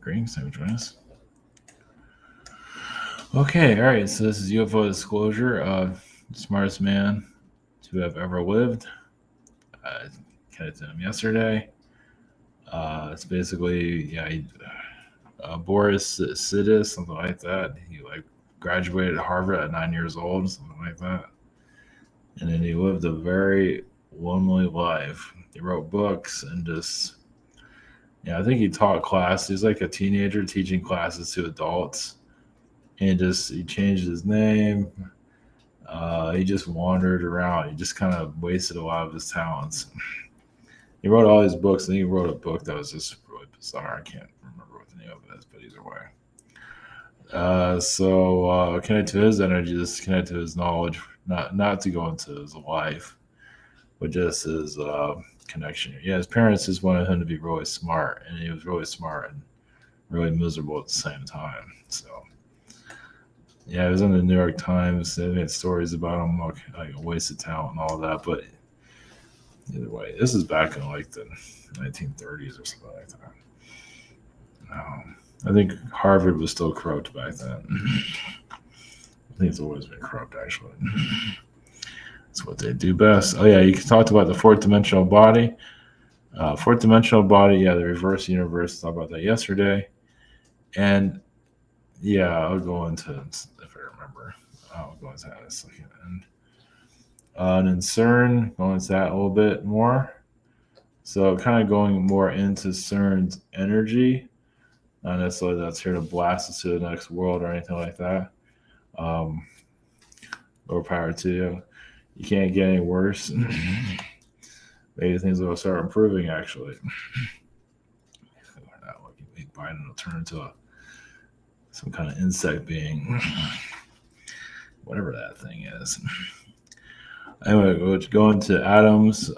Greetings, thanks for joining us. Okay, all right. So this is UFO disclosure. Smartest man to have ever lived. I connected him yesterday. It's basically Boris Sidis, something like that. He graduated Harvard at 9 years old, something like that, and then he lived a very lonely life. He wrote books and just I think he taught classes. He's like a teenager teaching classes to adults, and he changed his name. He just wandered around. He just kind of wasted a lot of his talents. He wrote all these books, and he wrote a book that was just really bizarre. I can't remember what the name of it is, but either way. Connect to his energy, just connect to his knowledge, not to go into his life, but just his connection. Yeah, his parents just wanted him to be really smart, and he was really smart and really miserable at the same time. So, yeah, it was in the New York Times. They had stories about him, like a wasted talent and all that. But either way, this is back in like the 1930s or something like that. I think Harvard was still corrupt back then. I think it's always been corrupt, actually. That's what they do best. Oh, yeah, you talked about the fourth dimensional body. Fourth dimensional body, the reverse universe. Talked about that yesterday. And, I'll go into it if I remember. I'll go into that in a second. And then CERN, go into that a little bit more. So kind of going more into CERN's energy. Not necessarily that's here to blast us to the next world or anything like that. More power to you. You can't get any worse. Maybe things will start improving, actually. We're not looking. Biden will turn into some kind of insect being. Whatever that thing is. Anyway, we'll go into atoms.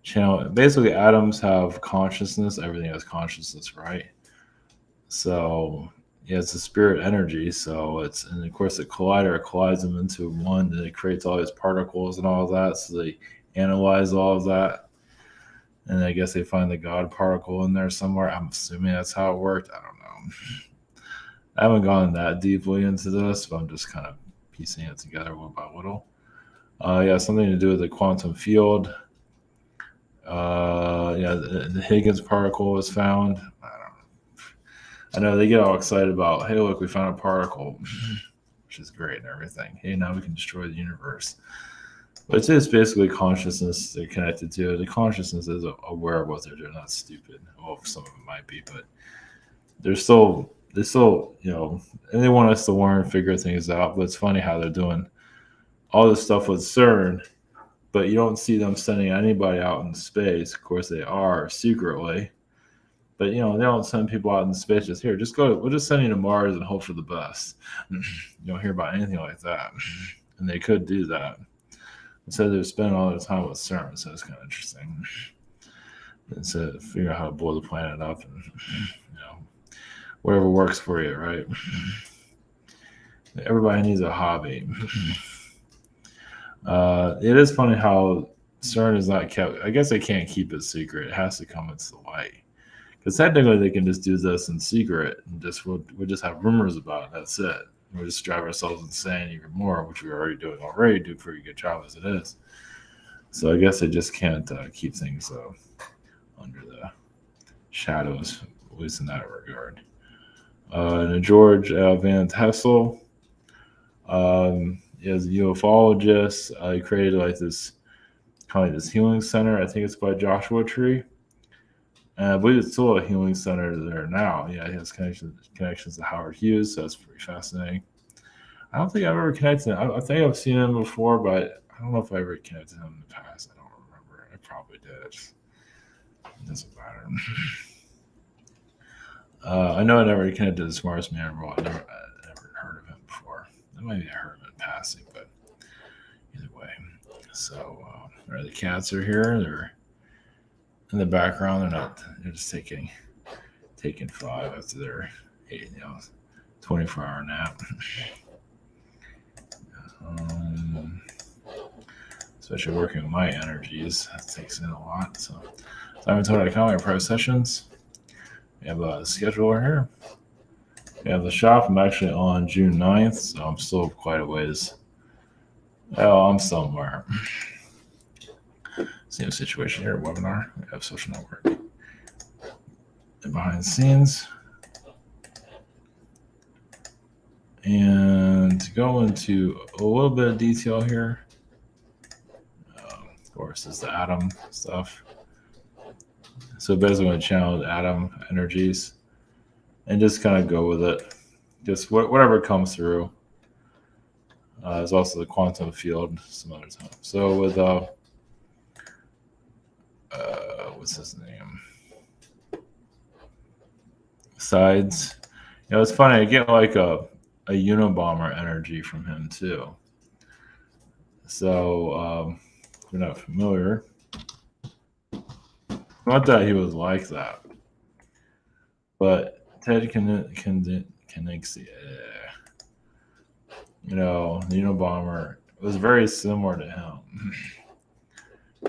Channel. Basically, atoms have consciousness. Everything has consciousness, right? So, it's a spirit energy. So and of course, the collider collides them into one, and it creates all these particles and all of that. So they analyze all of that, and I guess they find the God particle in there somewhere. I'm assuming that's how it worked. I don't know. I haven't gone that deeply into this, but I'm just kind of piecing it together little by little. Something to do with the quantum field. The Higgins particle was found. I know they get all excited about, hey, look, we found a particle, which is great and everything. Hey, now we can destroy the universe. But it's just basically consciousness they're connected to. The consciousness is aware of what they're doing. Not stupid. Well, some of them might be, but they're still, and they want us to learn, figure things out. But it's funny how they're doing all this stuff with CERN, but you don't see them sending anybody out in space. Of course, they are secretly. But, they don't send people out in space just go. We'll just send you to Mars and hope for the best. You don't hear about anything like that. And they could do that. Instead, they're spending all their time with CERN, so it's kind of interesting. Instead of figuring out how to blow the planet up and, whatever works for you, right? Everybody needs a hobby. It is funny how CERN is not kept. I guess they can't keep it secret. It has to come into the light. Because technically they can just do this in secret and we'll just have rumors about it. That's it. We'll just drive ourselves insane even more, which we're already doing already. Do a pretty good job as it is. So I guess they just can't keep things under the shadows, at least in that regard. And George Van Tassel is a ufologist. He created like this kind of this healing center. I think it's by Joshua Tree. And I believe it's still a healing center there now. Yeah, he has connections to Howard Hughes, so that's pretty fascinating. I don't think I've ever connected him. I think I've seen him before, but I don't know if I ever connected him in the past. I don't remember. I probably did. It doesn't matter. I know I never connected to the smartest man in the world. I never heard of him before. Maybe I heard of him in passing, but either way. So the cats are here. They're in the background. They're just taking 5 after their 24-hour nap. Especially working with my energies, that takes in a lot. So I haven't told I count my private sessions. We have a scheduler here. We have the shop. I'm actually on June 9th, so I'm still quite a ways. Oh, I'm somewhere. Same situation here. Webinar. We have social network. And behind the scenes. And to go into a little bit of detail here, of course, is the atom stuff. So basically, I'm going to channel atom energies and just kind of go with it. Just whatever comes through. There's also the quantum field some other time. So with what's his name? Sides. It's funny. I get like a Unabomber energy from him too. So if you're not familiar, not that he was like that, but Ted Kaczynski, the Unabomber was very similar to him.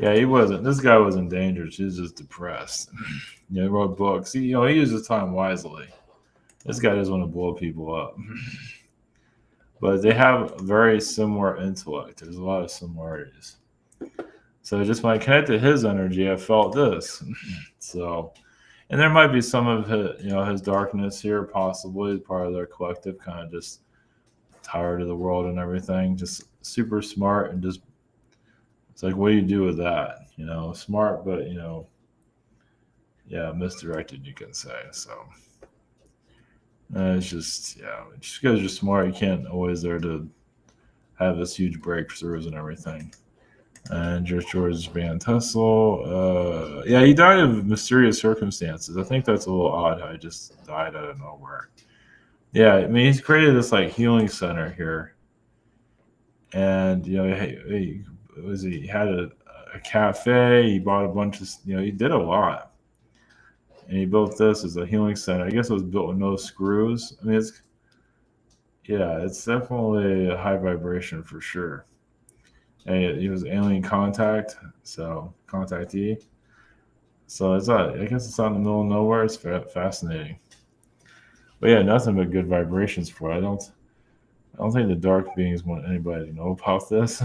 Yeah, he wasn't. This guy was in danger. He was just depressed. He wrote books. He used his time wisely. This guy doesn't want to blow people up. But they have very similar intellect. There's a lot of similarities. So just when I connected his energy, I felt this. So, and there might be some of his darkness here, possibly part of their collective, kind of just tired of the world and everything. Just super smart and just. It's like, what do you do with that? Smart, but misdirected, you can say. So it's just because you're smart, you can't always there to have this huge breakthroughs and everything. And George Van Tassel, he died of mysterious circumstances. I think that's a little odd how he just died out of nowhere. Yeah, I mean, he's created this like healing center here, and he had a cafe. He bought a bunch of, he did a lot. And he built this as a healing center. I guess it was built with no screws. I mean, it's definitely a high vibration for sure. And he was alien contact, so contactee. So I guess it's out in the middle of nowhere. It's fascinating. But yeah, nothing but good vibrations for it. I don't think the dark beings want anybody to know about this.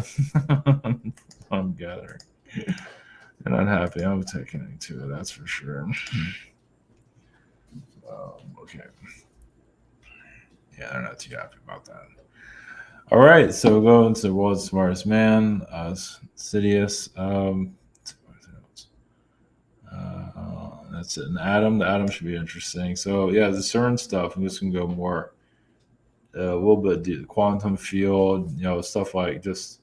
I'm gathering. And unhappy. I'm taking it too, that's for sure. Okay. Yeah, they're not too happy about that. All right, so we'll go into the world's smartest man, Sidious. That's it. An atom. The atom should be interesting. So yeah, the CERN stuff. I'm just gonna go more a little bit deep, quantum field. Stuff like just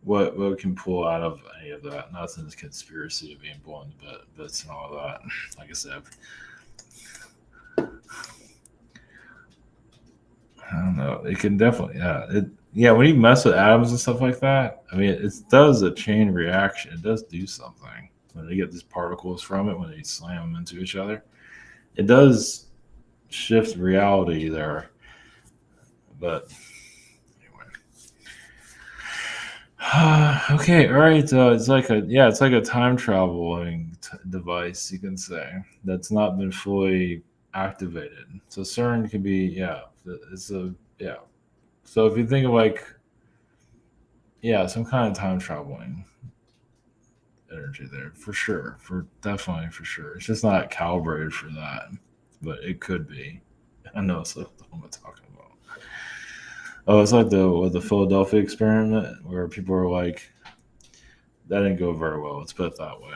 what we can pull out of any of that. Nothing's conspiracy of being blown to bits and all that. Like I said, I don't know. It can definitely, when you mess with atoms and stuff like that, I mean, it does a chain reaction. It does do something when they get these particles from it, when they slam them into each other. It does shift reality there. But anyway. Okay, all right. It's like a time traveling device, you can say, that's not been fully activated. So CERN can be, So if you think of some kind of time traveling energy there, for sure, definitely for sure. It's just not calibrated for that, but it could be. I know it's what I'm talking about. Oh, it's like the Philadelphia experiment where people are like, that didn't go very well. Let's put it that way.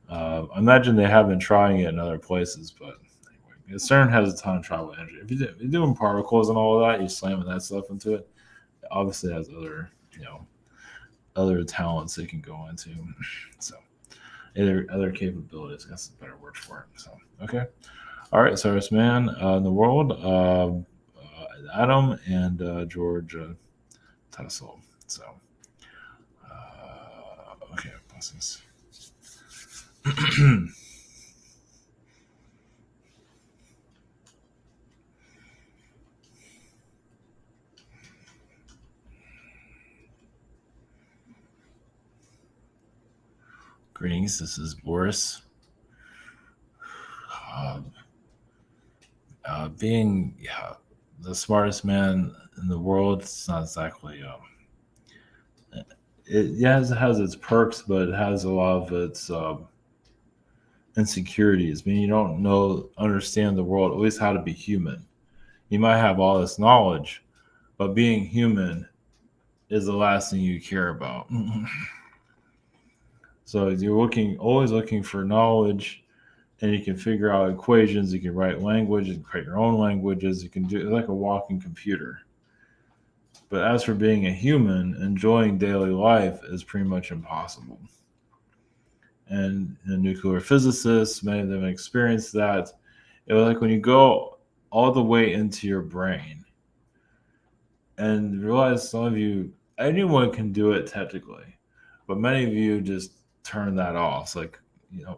I imagine they have been trying it in other places, but anyway, CERN has a ton of travel energy. If you're doing particles and all of that, you're slamming that stuff into it. It obviously has other talents they can go into. So other capabilities. That's a better word for it. So okay, all right. So it's man in the world, Adam and George Tassel. So okay, blessings. Greetings, this is Boris. being the smartest man in the world, it's not exactly. It has its perks, but it has a lot of its insecurities. I mean, you don't understand the world, at least how to be human. You might have all this knowledge, but being human is the last thing you care about. So you're always looking for knowledge, and you can figure out equations. You can write language and create your own languages. You can do it's like a walking computer. But as for being a human, enjoying daily life is pretty much impossible. And the nuclear physicists, many of them experienced that. It was like when you go all the way into your brain and realize some of you, anyone can do it technically, but many of you just turn that off. It's like,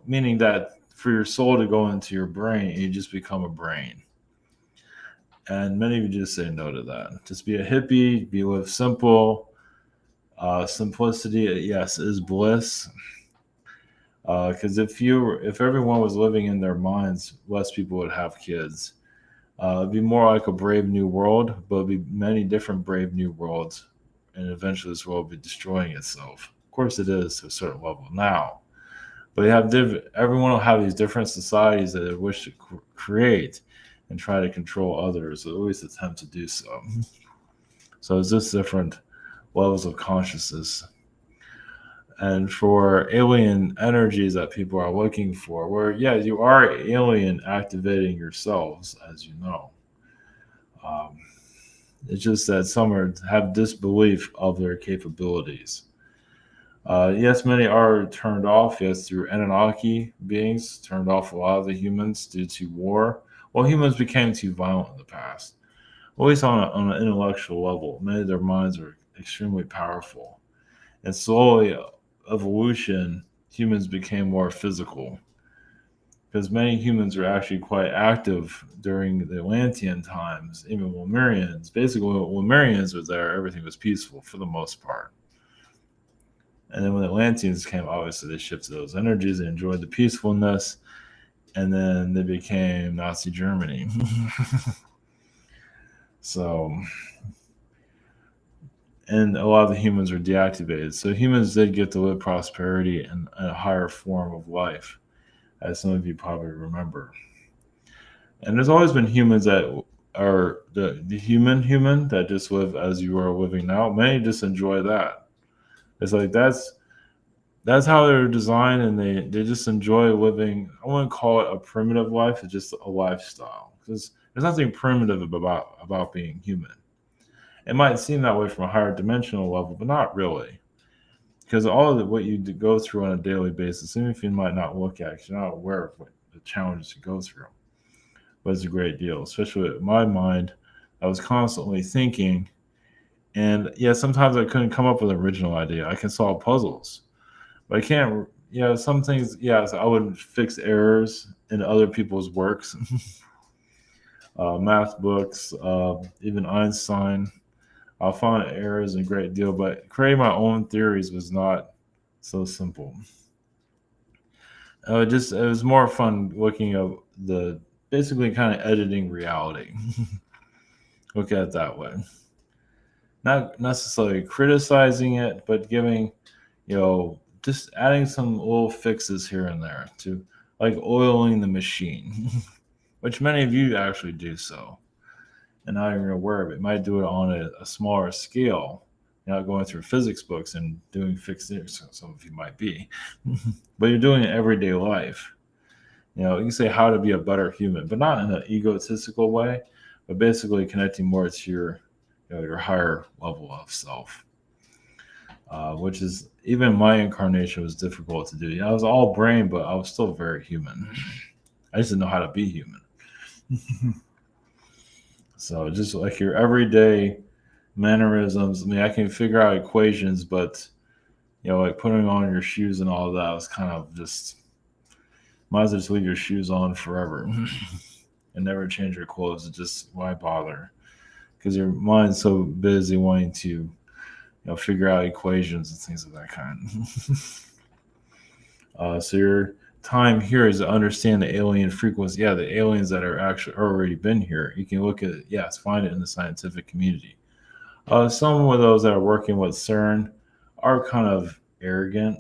meaning that for your soul to go into your brain, you just become a brain. And many of you just say no to that. Just be a hippie, live simple. Simplicity, yes, is bliss. Because if everyone was living in their minds, less people would have kids. It'd be more like a Brave New World, but it'd be many different Brave New Worlds, and eventually this world will be destroying itself. Of course, it is to a certain level now, but everyone will have these different societies that they wish to create and try to control others, or at least attempt to do so. So it's just different levels of consciousness. And for alien energies that people are looking for, where, yeah, you are alien activating yourselves, as you know. It's just that some have disbelief of their capabilities. Yes, many are turned off, yes, through Anunnaki beings, turned off a lot of the humans due to war. Well, humans became too violent in the past, at least on an intellectual level. Many of their minds are extremely powerful. And slowly, evolution, humans became more physical. Because many humans were actually quite active during the Atlantean times, even Lemurians. Basically, when Lemurians were there, everything was peaceful for the most part. And then when the Atlanteans came, obviously they shifted those energies, they enjoyed the peacefulness, and then they became Nazi Germany. So, and a lot of the humans were deactivated. So humans did get to live prosperity and a higher form of life, as some of you probably remember. And there's always been humans that are the human that just live as you are living now. Many just enjoy that. It's like that's how they're designed, and they just enjoy living. I wouldn't call it a primitive life; it's just a lifestyle. Because there's nothing primitive about being human. It might seem that way from a higher dimensional level, but not really. Because all of what you go through on a daily basis, even if you might not look at it, you're not aware of what the challenges you go through. But it's a great deal, especially with my mind. I was constantly thinking, and yeah, sometimes I couldn't come up with an original idea. I can solve puzzles, but I can't. Yeah, some things. Yes, I would fix errors in other people's works, math books, even Einstein. I'll find errors a great deal, but creating my own theories was not so simple. It was more fun looking at the basically kind of editing reality. Look at it that way. Not necessarily criticizing it, but giving, just adding some little fixes here and there to like oiling the machine, which many of you actually do so. And not even aware of it. Might do it on a smaller scale, going through physics books and doing fixed things. Some of you might be, but you're doing it everyday life. You can say how to be a better human, but not in an egotistical way, but basically connecting more to your higher level of self, which is even my incarnation was difficult to do. I was all brain, but I was still very human. I just didn't know how to be human. So just like your everyday mannerisms. I mean, I can figure out equations, but like putting on your shoes and all of that was kind of just might as well just leave your shoes on forever and never change your clothes. It just why bother? Because your mind's so busy wanting to figure out equations and things of that kind. So you're time here is to understand the alien frequency. Yeah, the aliens that are actually already been here. You can look at it, yes, find it in the scientific community. Some of those that are working with CERN are kind of arrogant.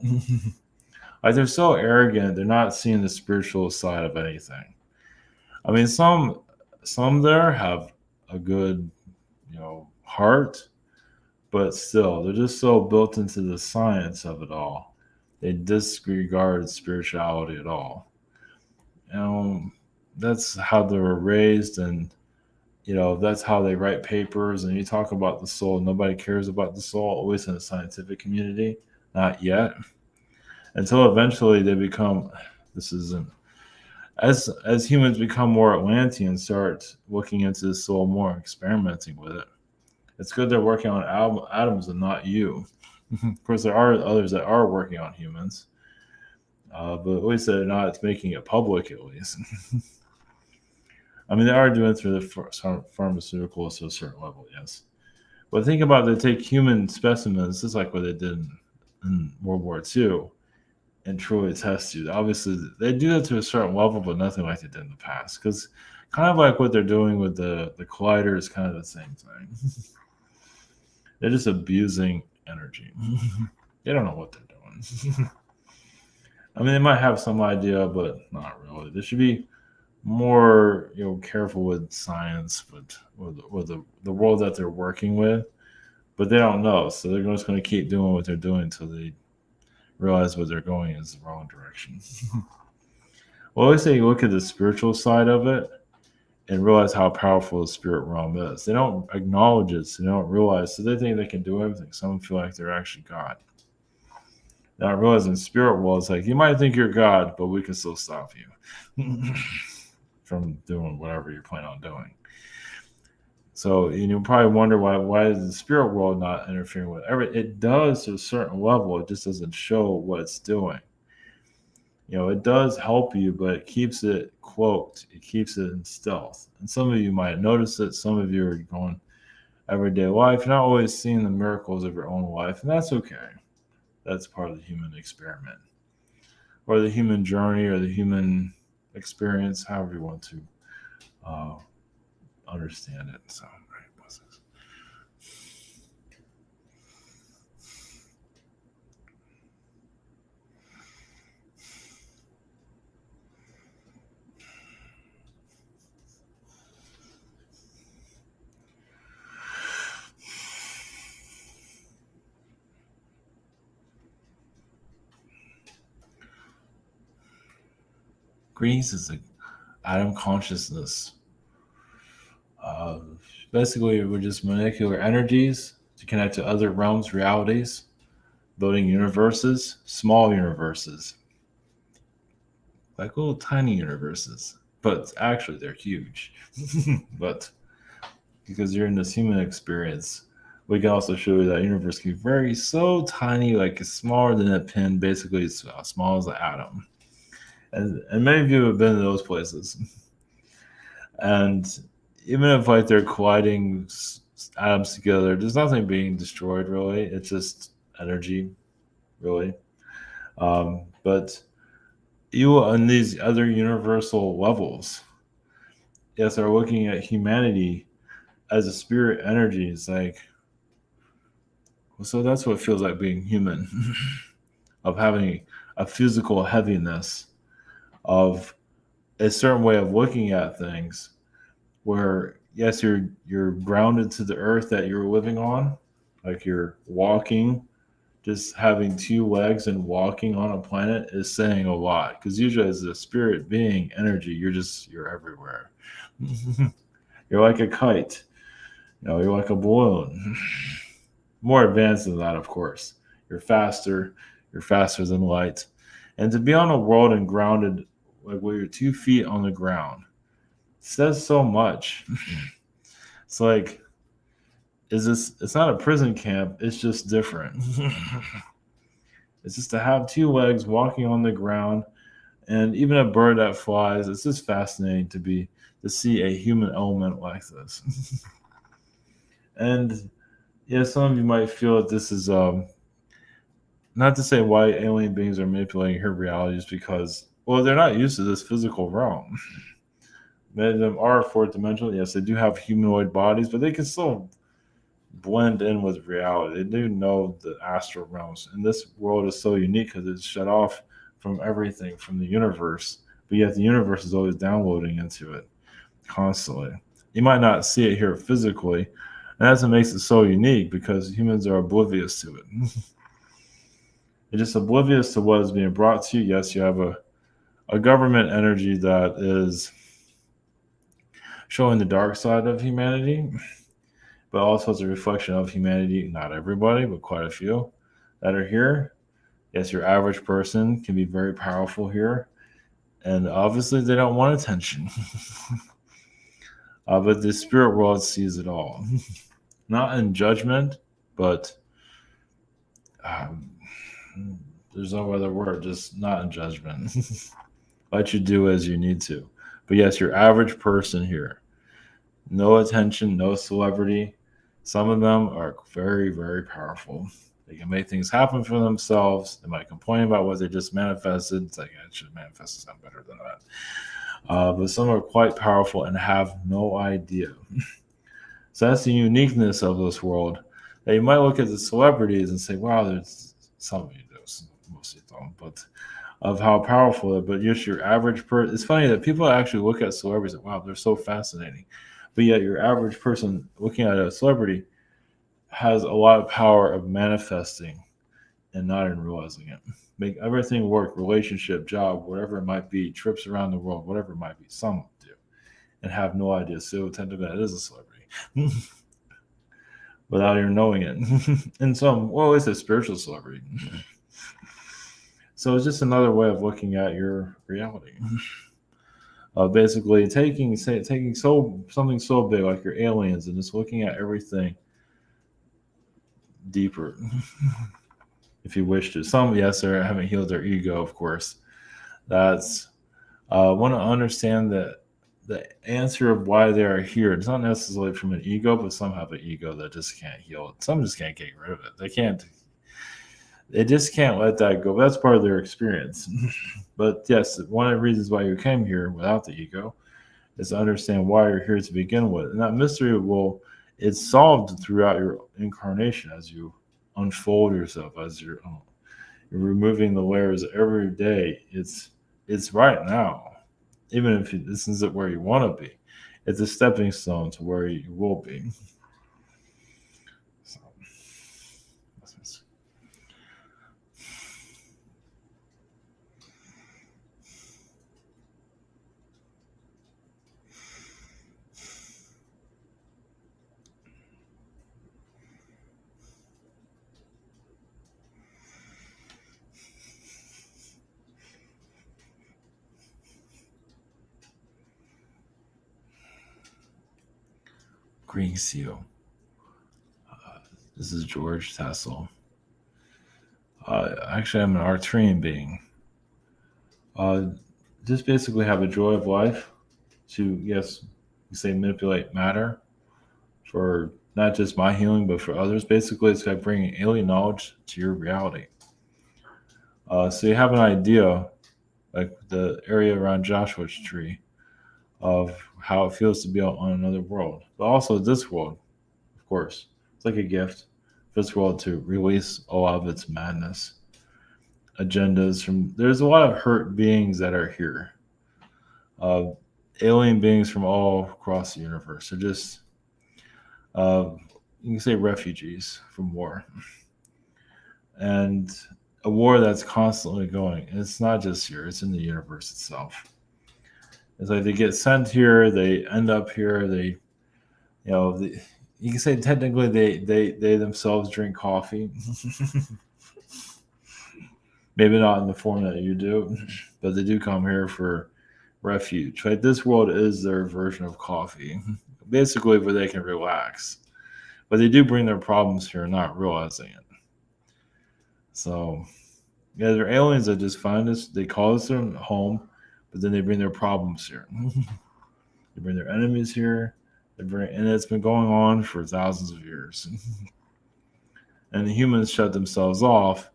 Like they're so arrogant, they're not seeing the spiritual side of anything. I mean, some there have a good, heart, but still, they're just so built into the science of it all. They disregard spirituality at all. You know, that's how they were raised, and that's how they write papers. And you talk about the soul, nobody cares about the soul, at least in the scientific community, not yet. Until eventually they become, this isn't, as humans become more Atlantean, start looking into the soul more, experimenting with it. It's good they're working on atoms and not you. Of course, there are others that are working on humans, but at least they're not making it public, at least. I mean, they are doing it through the pharmaceuticals to a certain level, yes. But think about they take human specimens, just like what they did in World War II, and truly test you. Obviously, they do that to a certain level, but nothing like they did in the past. Because kind of like what they're doing with the collider is kind of the same thing. They're just abusing energy. They don't know what they're doing. I mean, they might have some idea, but not really. They should be more, careful with science, but with the world that they're working with. But they don't know, so they're just going to keep doing what they're doing until they realize what they're going is the wrong direction. Well, I always say you look at the spiritual side of it and realize how powerful the spirit realm is. They don't acknowledge it, so they don't realize. So they think they can do everything. Some feel like they're actually God. Not realizing spirit world is like, you might think you're God, but we can still stop you from doing whatever you plan on doing. So you probably wonder why is the spirit world not interfering with it? It does to a certain level. It just doesn't show what it's doing. It does help you, but it keeps it cloaked. It keeps it in stealth. And some of you might notice it. Some of you are going everyday life. You're not always seeing the miracles of your own life, and that's okay. That's part of the human experiment, or the human journey, or the human experience, however you want to understand it. So, what's this? Greece is the atom consciousness. Uh, Basically, we're just molecular energies to connect to other realms, realities, building universes, small universes, like little tiny universes. But actually, they're huge. But because you're in this human experience, we can also show you that universe can be very so tiny, like it's smaller than a pin. Basically, it's as small as an atom. And many of you have been to those places. And even if like they're colliding atoms together, there's nothing being destroyed really. It's just energy, really. But you on these other universal levels, yes, are looking at humanity as a spirit energy. It's like, well, so that's what it feels like being human, of having a physical heaviness, of a certain way of looking at things where yes you're grounded to the earth that you're living on, like you're walking, just having two legs and walking on a planet is saying a lot, because usually as a spirit being energy you're everywhere. You're like a kite, you're like a balloon. More advanced than that, of course. You're faster than light. And to be on a world and grounded, like where you're 2 feet on the ground, says so much. It's like, it's not a prison camp, it's just different. It's just to have two legs walking on the ground, and even a bird that flies. It's just fascinating to see a human element like this. And yeah, some of you might feel that this is not to say why alien beings are manipulating her realities, because well, they're not used to this physical realm. Many of them are fourth dimensional. Yes, they do have humanoid bodies, but they can still blend in with reality. They do know the astral realms. And this world is so unique because it's shut off from everything, from the universe. But yet the universe is always downloading into it constantly. You might not see it here physically. And that's what makes it so unique because humans are oblivious to it. They're just oblivious to what is being brought to you. Yes, you have a government energy that is showing the dark side of humanity, but also it's a reflection of humanity. Not everybody, but quite a few that are here. Yes, your average person can be very powerful here, and obviously they don't want attention. But the spirit world sees it all, not in judgment, but um, there's no other word, just not in judgment. Let you do as you need to. But yes, your average person here, no attention, no celebrity. Some of them are very, very powerful. They can make things happen for themselves. They might complain about what they just manifested. It's like, I should manifest something better than that. But some are quite powerful and have no idea. So that's the uniqueness of this world. That you might look at the celebrities and say, wow, there's some of you do, mostly don't, but of how powerful they're. But just your average person, it's funny that people actually look at celebrities and, wow, they're so fascinating. But yet your average person looking at a celebrity has a lot of power of manifesting and not even realizing it. Make everything work, relationship, job, whatever it might be, trips around the world, whatever it might be. Some do and have no idea. So tend to that it is a celebrity without even knowing it. And some, well, it's a spiritual celebrity. So it's just another way of looking at your reality. Basically taking something so big like your aliens and just looking at everything deeper. If you wish to. Some, yes, they haven't healed their ego, of course. That's want to understand that the answer of why they are here. It's not necessarily from an ego, but some have an ego that just can't heal it. Some just can't get rid of it. They just can't let that go. That's part of their experience. But yes, one of the reasons why you came here without the ego is to understand why you're here to begin with. And that mystery it's solved throughout your incarnation as you unfold yourself, as you're removing the layers every day. It's right now. Even if this isn't where you want to be, it's a stepping stone to where you will be. So, Green Seal. This is George Tassel. Actually, I'm an Arcturian being. Just basically have a joy of life to, yes, you say manipulate matter for not just my healing, but for others. Basically, it's like bringing alien knowledge to your reality. So you have an idea, like the area around Joshua's tree, of how it feels to be on another world, but also this world, of course. It's like a gift for this world to release a lot of its madness, agendas from. There's a lot of hurt beings that are here, alien beings from all across the universe. They're just, you can say, refugees from war, and a war that's constantly going. And it's not just here; it's in the universe itself. It's like they get sent here, they end up here, you can say technically they themselves drink coffee. Maybe not in the form that you do, but they do come here for refuge. Right? This world is their version of coffee, basically where they can relax. But they do bring their problems here, not realizing it. So, yeah, they're aliens that just find us, they call us their home, but then they bring their problems here. They bring their enemies here. And it's been going on for thousands of years. And the humans shut themselves off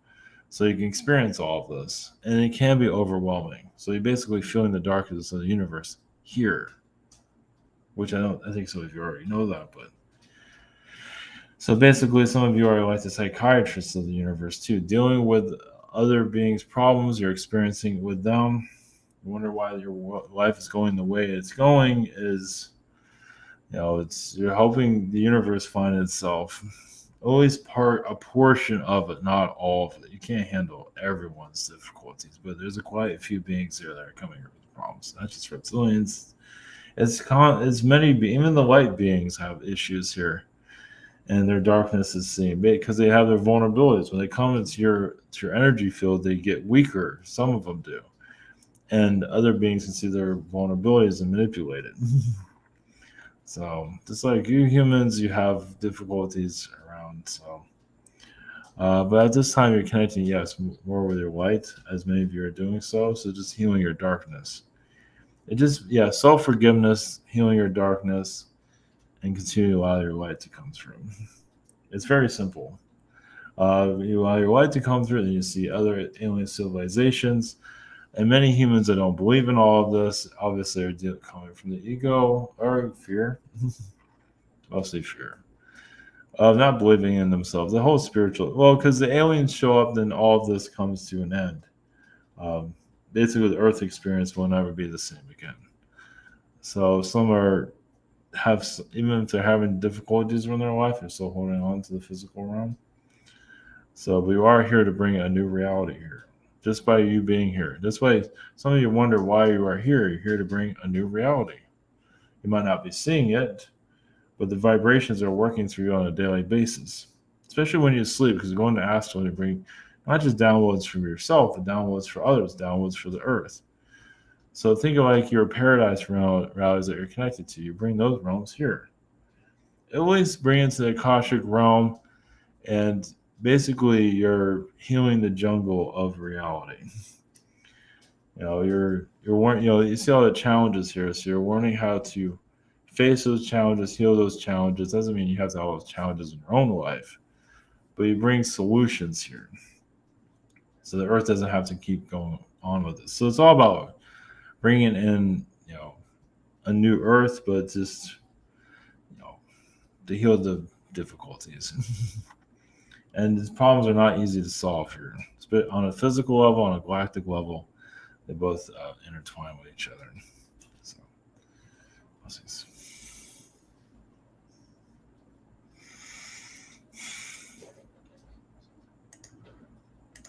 So you can experience all of this, and it can be overwhelming. So you're basically feeling the darkness of the universe here, which I think some of you already know that, but so basically some of you are like the psychiatrists of the universe too, dealing with other beings' problems you're experiencing with them. You wonder why your life is going the way it's going is, it's you're helping the universe find itself. Always a portion of it, not all of it. You can't handle everyone's difficulties, but there's quite a few beings there that are coming here with problems. Not just reptilians. It's many, even the light beings have issues here, and their darkness is seen because they have their vulnerabilities. When they come into your energy field, they get weaker. Some of them do, and other beings can see their vulnerabilities and manipulate it. So just like you humans, you have difficulties around. So, but at this time, you're connecting, yes, more with your light, as many of you are doing so. So just healing your darkness. Self forgiveness, healing your darkness, and continue to allow your light to come through. It's very simple. You allow your light to come through, and you see other alien civilizations. And many humans that don't believe in all of this, obviously, are coming from the ego or fear, mostly fear, of not believing in themselves. The whole because the aliens show up, then all of this comes to an end. Basically, the Earth experience will never be the same again. So some even if they're having difficulties in their life, they're still holding on to the physical realm. So we are here to bring a new reality here, just by you being here. That's why some of you wonder why you are here. You're here to bring a new reality. You might not be seeing it, but the vibrations are working through you on a daily basis, especially when you sleep, because you're going to astral to bring not just downloads from yourself, but downloads for others, downloads for the earth. So think of like your paradise realities that you're connected to. You bring those realms here. Always bring into the Akashic realm, and basically you're healing the jungle of reality. You see all the challenges here, so you're learning how to face those challenges, heal those challenges. Doesn't mean you have to have all those challenges in your own life, but you bring solutions here, so the earth doesn't have to keep going on with this. So it's all about bringing in, a new earth, but just, to heal the difficulties. And these problems are not easy to solve here. But on a physical level, on a galactic level, they both intertwine with each other. So, blessings.